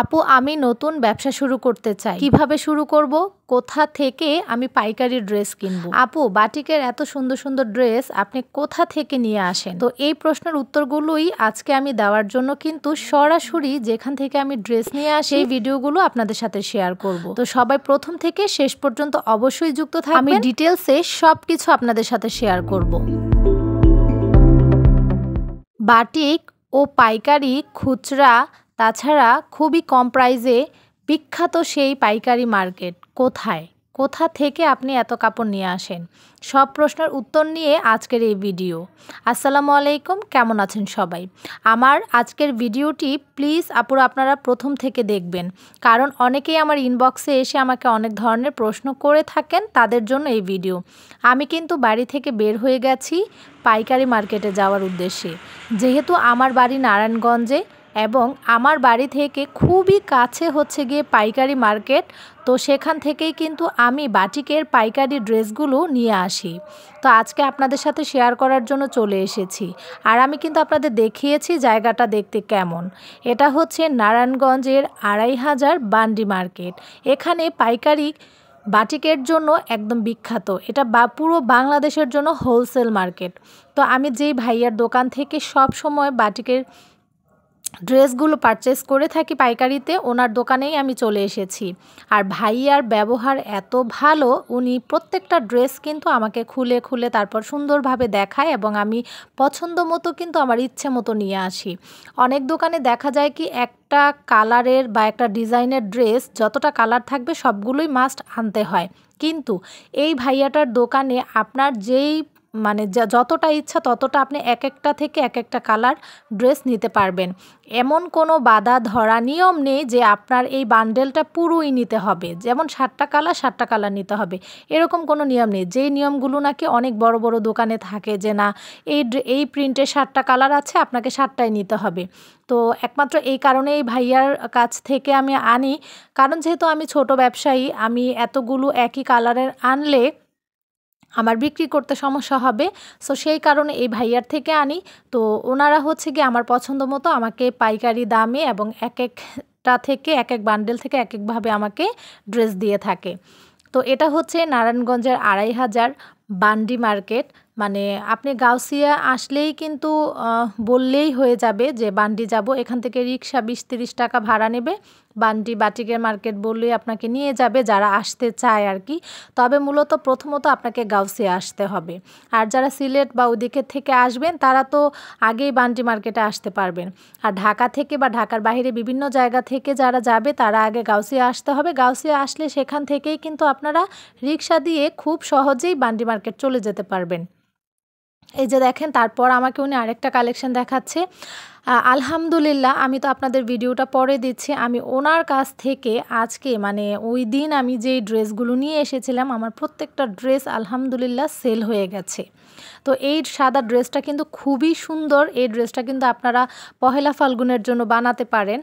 আপু আমি নতুন ব্যবসা শুরু করতে চাই, কিভাবে শুরু করব, কোথা থেকে আমি পাইকারি ড্রেস কিনবো? আপু বাটিকের এত সুন্দর সুন্দর ড্রেস আপনি কোথা থেকে নিয়ে আসেন? তো এই প্রশ্নের উত্তরগুলোই আজকে আমি দেওয়ার জন্য কিন্তু সরাসরি যেখান থেকে আমি ড্রেস নিয়ে আসি সেই ভিডিওগুলো আপনাদের সাথে শেয়ার করব। তো সবাই প্রথম থেকে শেষ পর্যন্ত অবশ্যই যুক্ত থাকবেন, আমি ডিটেলসে সবকিছু আপনাদের সাথে শেয়ার করব। বাটিক ও পাইকারি খুচরা তাছাড়া খুবই কম প্রাইসে বিখ্যাত সেই পাইকারি মার্কেট কোথা থেকে আপনি এত কাপড় নিয়ে আসেন? সব প্রশ্নের উত্তর নিয়ে আজকের এই ভিডিও। আসসালামু আলাইকুম, কেমন আছেন সবাই? আমার আজকের ভিডিওটি প্লিজ আপুরা আপনারা প্রথম থেকে দেখবেন, কারণ অনেকেই আমার ইনবক্সে এসে আমাকে অনেক ধরনের প্রশ্ন করে থাকেন, তাদের জন্য এই ভিডিও। আমি কিন্তু বাড়ি থেকে বের হয়ে গেছি পাইকারি মার্কেটে যাওয়ার উদ্দেশ্যে, যেহেতু আমার বাড়ি নারায়ণগঞ্জে এবং আমার বাড়ি থেকে খুবই কাছে হচ্ছে গিয়ে পাইকারি মার্কেট। তো সেখান থেকেই কিন্তু আমি বাটিকের পাইকারি ড্রেসগুলো নিয়ে আসি। তো আজকে আপনাদের সাথে শেয়ার করার জন্য চলে এসেছি, আর আমি কিন্তু আপনাদের দেখিয়েছি জায়গাটা দেখতে কেমন। এটা হচ্ছে নারায়ণগঞ্জের ২৫০০ বান্ডি মার্কেট। এখানে পাইকারি বাটিকের জন্য একদম বিখ্যাত, এটা পুরো বাংলাদেশের জন্য হোলসেল মার্কেট। তো আমি যেই ভাইয়ার দোকান থেকে সব সময় বাটিকের ড্রেসগুলো পারচেস করে থাকি পাইকারিতে, ওনার দোকানেই আমি চলে এসেছি। আর ভাইয়ার ব্যবহার এত ভালো, উনি প্রত্যেকটা ড্রেস কিন্তু আমাকে খুলে খুলে তারপর সুন্দরভাবে দেখায় এবং আমি পছন্দ মতো কিন্তু আমার ইচ্ছে মতো নিয়ে আসি। অনেক দোকানে দেখা যায় কি একটা কালারের বা একটা ডিজাইনের ড্রেস যতটা কালার থাকবে সবগুলোই মাস্ট আনতে হয়, কিন্তু এই ভাইয়াটার দোকানে আপনার যেই যতটা ইচ্ছা ততটা আপনি এক একটা থেকে এক একটা কালার ড্রেস নিতে পারবেন। এমন কোনো বাধা ধরা নিয়ম নেই যে আপনার এই বান্ডেলটা পুরোই নিতে হবে, যেমন 7টা কালার নিতে হবে, এরকম কোনো নিয়ম নেই। যেই নিয়মগুলো নাকি অনেক বড় বড় দোকানে থাকে যে না এই প্রিন্টে 7টা কালার আছে, আপনাকে 7টাই নিতে হবে। তো একমাত্র এই কারণে এই ভাইয়ার কাছ থেকে আমি আনি, কারণ যেহেতু আমি ছোট ব্যবসায়ী, আমি এতগুলো একই কালারের আনলে আমার বিক্রি করতে সমস্যা হবে। সো সেই কারণে এই ভাইয়ার থেকে আনি। তো ওনারা হচ্ছে গিয়ে আমার পছন্দ মতো আমাকে পাইকারি দামে এবং এক একটা থেকে এক এক বান্ডেল থেকে এক একভাবে আমাকে ড্রেস দিয়ে থাকে। তো এটা হচ্ছে নারায়ণগঞ্জের ২৫০০ বান্ডি মার্কেট। আপনি গাউসিয়া আসলেই কিন্তু বললেই হয়ে যাবে যে বান্ডি যাব, এখান থেকে রিক্সা ২০-৩০ টাকা ভাড়া নেবে, বাটিকের মার্কেট বললেই আপনাকে নিয়ে যাবে যারা আসতে চায় আর কি। তবে মূলত প্রথমত আপনাকে গাউসিয়া আসতে হবে, আর যারা সিলেট বা ওদিকে থেকে আসবেন তারা তো আগেই বান্ডি মার্কেটে আসতে পারবেন। আর ঢাকা থেকে বা ঢাকার বাইরে বিভিন্ন জায়গা থেকে যারা যাবে তারা আগে গাউসিয়া আসতে হবে। গাউসিয়া আসলে সেখান থেকেই কিন্তু আপনারা রিক্সা দিয়ে খুব সহজেই বান্ডি মার্কেট চলে যেতে পারবেন। এই যে দেখেন, তারপর আমাকে উনি আরেকটা কালেকশন দেখাচ্ছে। আলহামদুলিল্লাহ, আমি তো আপনাদের ভিডিওটা পরে দিচ্ছি। আমি ওনার কাছ থেকে আজকে ওই দিন আমি যেই ড্রেসগুলো নিয়ে এসেছিলাম, আমার প্রত্যেকটা ড্রেস আলহামদুলিল্লাহ সেল হয়ে গেছে। তো এই সাদা ড্রেসটা কিন্তু খুবই সুন্দর। এই ড্রেসটা কিন্তু আপনারা পহেলা ফাল্গুনের জন্য বানাতে পারেন।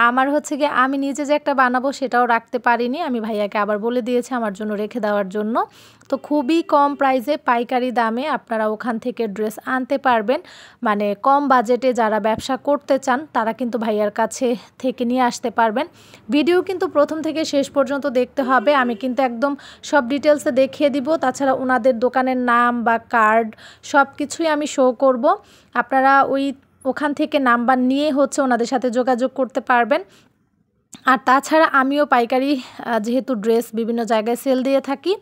আমার হচ্ছে গিয়ে আমি নিজে যে একটা বানাবো সেটাও রাখতে পারিনি, আমি ভাইয়াকে আবার বলে দিয়েছি আমার জন্য রেখে দেওয়ার জন্য। তো খুবই কম প্রাইসে পাইকারি দামে আপনারা ওখান থেকে ড্রেস আনতে পারবেন। কম বাজেটে যারা ব্যবসা করতে চান তারা কিন্তু ভাইয়ার কাছে থেকে নিয়ে আসতে পারবেন। ভিডিও কিন্তু প্রথম থেকে শেষ পর্যন্ত দেখতে হবে, আমি কিন্তু একদম সব ডিটেলসে দেখিয়ে দিব। তাছাড়া ওনাদের দোকানের নাম বা কার্ড সব কিছুই আমি শো করব। আপনারা ওখান থেকে নাম্বার নিয়ে হচ্ছে ওনাদের সাথে যোগাযোগ করতে পারবেন। আর তাছাড়া আমিও পাইকারি যেহেতু ড্রেস বিভিন্ন জায়গায় সেল দিয়ে থাকি,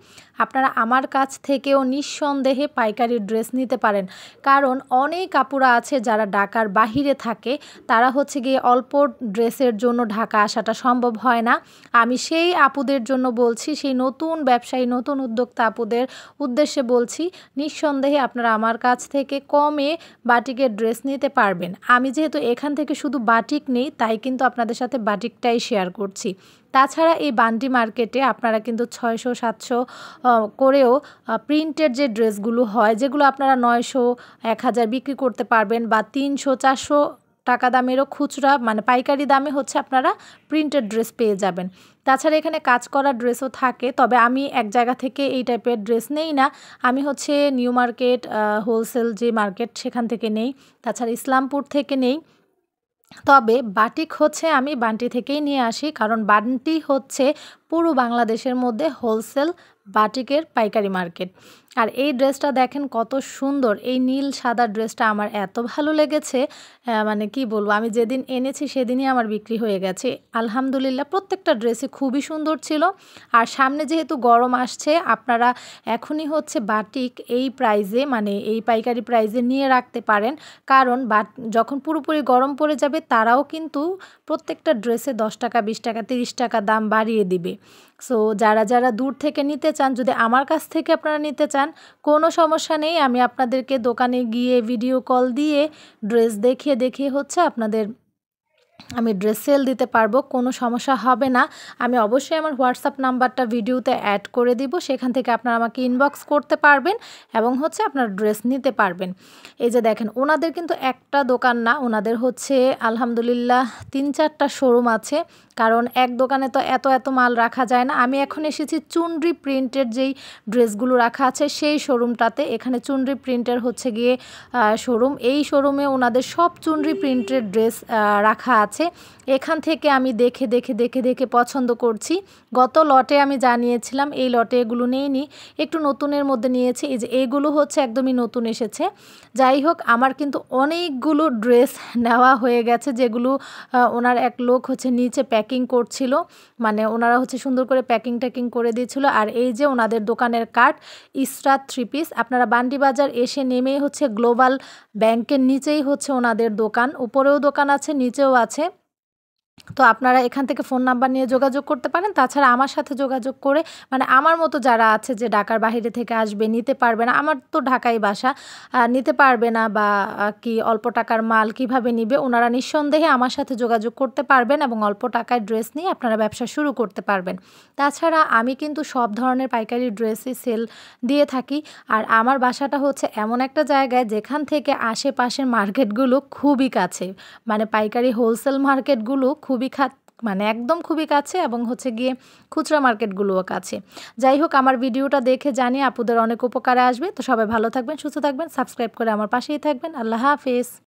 আপনারা আমার কাছ থেকেও নিঃসন্দেহে পাইকারি ড্রেস নিতে পারেন। কারণ অনেক আপুরা আছে যারা ঢাকার বাহিরে থাকে, তারা হচ্ছে গিয়ে অল্প ড্রেসের জন্য ঢাকা আসাটা সম্ভব হয় না। আমি সেই আপুদের জন্য বলছি, সেই নতুন ব্যবসায়ী নতুন উদ্যোক্তা আপুদের উদ্দেশ্যে বলছি, নিঃসন্দেহে আপনারা আমার কাছ থেকে কমে বাটিকের ড্রেস নিতে পারবেন। আমি যেহেতু এখান থেকে শুধু বাটিক নেই, তাই কিন্তু আপনাদের সাথে বাটিকটাই শেয়ার করছি। তাছাড়া এই বান্ডি মার্কেটে আপনারা কিন্তু 600-700 করেও প্রিন্টের যে ড্রেসগুলো হয়, যেগুলো আপনারা 900-1000 বিক্রি করতে পারবেন, বা 300-400 টাকা দামেরও খুচরা পাইকারি দামে হচ্ছে আপনারা প্রিন্টেড ড্রেস পেয়ে যাবেন। তাছাড়া এখানে কাজ করা ড্রেসও থাকে, তবে আমি এক জায়গা থেকে এই টাইপের ড্রেস নেই না, আমি হচ্ছে নিউ মার্কেট হোলসেল যে মার্কেট সেখান থেকে নেই, তাছাড়া ইসলামপুর থেকে নেই। তবে বাটিক হচ্ছে আমি বান্টি থেকেই নিয়ে আসি, কারণ বান্টি হচ্ছে পুরো বাংলাদেশের মধ্যে হোলসেল বাটিকের পাইকারি মার্কেট। আর এই ড্রেসটা দেখেন কত সুন্দর, এই নীল সাদা ড্রেসটা আমার এত ভালো লেগেছে, মানে কি বলবো, আমি যেদিন এনেছি সেদিনই আমার বিক্রি হয়ে গেছে আলহামদুলিল্লাহ। প্রত্যেকটা ড্রেসই খুবই সুন্দর ছিল। আর সামনে যেহেতু গরম আসছে, আপনারা এখনই হচ্ছে বাটিক এই প্রাইজে, মানে এই পাইকারি প্রাইজে নিয়ে রাখতে পারেন, কারণ যখন পুরোপুরি গরম পড়ে যাবে তারাও কিন্তু প্রত্যেকটা ড্রেসে 10 টাকা 20 টাকা 30 টাকা দাম বাড়িয়ে দিবে। সো যারা যারা দূর থেকে নিতে চান, যদি আমার কাছ থেকে আপনারা নিতে চান, কোনো সমস্যা নেই, আমি আপনাদেরকে দোকানে গিয়ে ভিডিও কল দিয়ে ড্রেস দেখিয়ে দেখিয়ে হচ্ছে আপনাদের আমি ড্রেস সেল দিতে পারবো, কোনো সমস্যা হবে না। আমি অবশ্যই আমার হোয়াটসঅ্যাপ নাম্বারটা ভিডিওতে অ্যাড করে দিব, সেখান থেকে আপনারা আমাকে ইনবক্স করতে পারবেন এবং হচ্ছে আপনার ড্রেস নিতে পারবেন। এই যে দেখেন, ওনাদের কিন্তু একটা দোকান না, ওনাদের হচ্ছে আলহামদুলিল্লাহ 3-4টা শোরুম আছে, কারণ এক দোকানে তো এত এত মাল রাখা যায় না। আমি এখন এসেছি চুনরি প্রিন্টের যেই ড্রেসগুলো রাখা আছে সেই শোরুমটাতে। এখানে চুনরি প্রিন্টের হচ্ছে গিয়ে শোরুম, এই শোরুমে ওনাদের সব চুনরি প্রিন্টের ড্রেস রাখা আছে। এখান থেকে আমি দেখে দেখে দেখে দেখে পছন্দ করছি। গত লটে আমি জানিয়েছিলাম, এই লটে এগুলো নিইনি, একটু নতুনের মধ্যে নিয়েছি। এই যে এইগুলো হচ্ছে একদমই নতুন এসেছে। যাই হোক, আমার কিন্তু অনেকগুলো ড্রেস নেওয়া হয়ে গেছে, যেগুলো ওনার এক লোক হচ্ছে নিচে প্যাকিং করছিল, মানে ওনারা হচ্ছে সুন্দর করে প্যাকিং ট্যাকিং করে দিয়েছিল। আর এই যে ওনাদের দোকানের কার্ড, ইসরাত 3 পিস, আপনারা বান্ডি বাজার এসে নেমেই হচ্ছে গ্লোবাল ব্যাংকের নিচেই হচ্ছে ওনাদের দোকান, উপরেও দোকান আছে নিচেও আছে। তো আপনারা এখান থেকে ফোন নাম্বার নিয়ে যোগাযোগ করতে পারেন। তাছাড়া আমার সাথে যোগাযোগ করে, মানে আমার মতো যারা আছে যে ঢাকার বাইরে থেকে আসবে, নিতে পারবে না, আমার তো ঢাকায় বাসা, নিতে পারবে না বা কি অল্প টাকার মাল কিভাবে নিবে, ওনারা নিঃসন্দেহে আমার সাথে যোগাযোগ করতে পারবেন এবং অল্প টাকায় ড্রেস নিয়ে আপনারা ব্যবসা শুরু করতে পারবেন। তাছাড়া আমি কিন্তু সব ধরনের পাইকারি ড্রেসই সেল দিয়ে থাকি। আর আমার বাসাটা হচ্ছে এমন একটা জায়গায় যেখান থেকে আশেপাশের মার্কেটগুলো খুবই কাছে, মানে পাইকারি হোলসেল মার্কেটগুলো খুবই মানে একদম খুবই কাছে, এবং হচ্ছে গিয়ে খুচরা মার্কেটগুলোও কাছে। যাই হোক, আমার ভিডিওটা দেখে জানি আপুদের অনেক উপকারে আসবে। তো সবাই ভালো থাকবেন, সুস্থ থাকবেন, সাবস্ক্রাইব করে আমার পাশেই থাকবেন। আল্লাহ হাফেজ।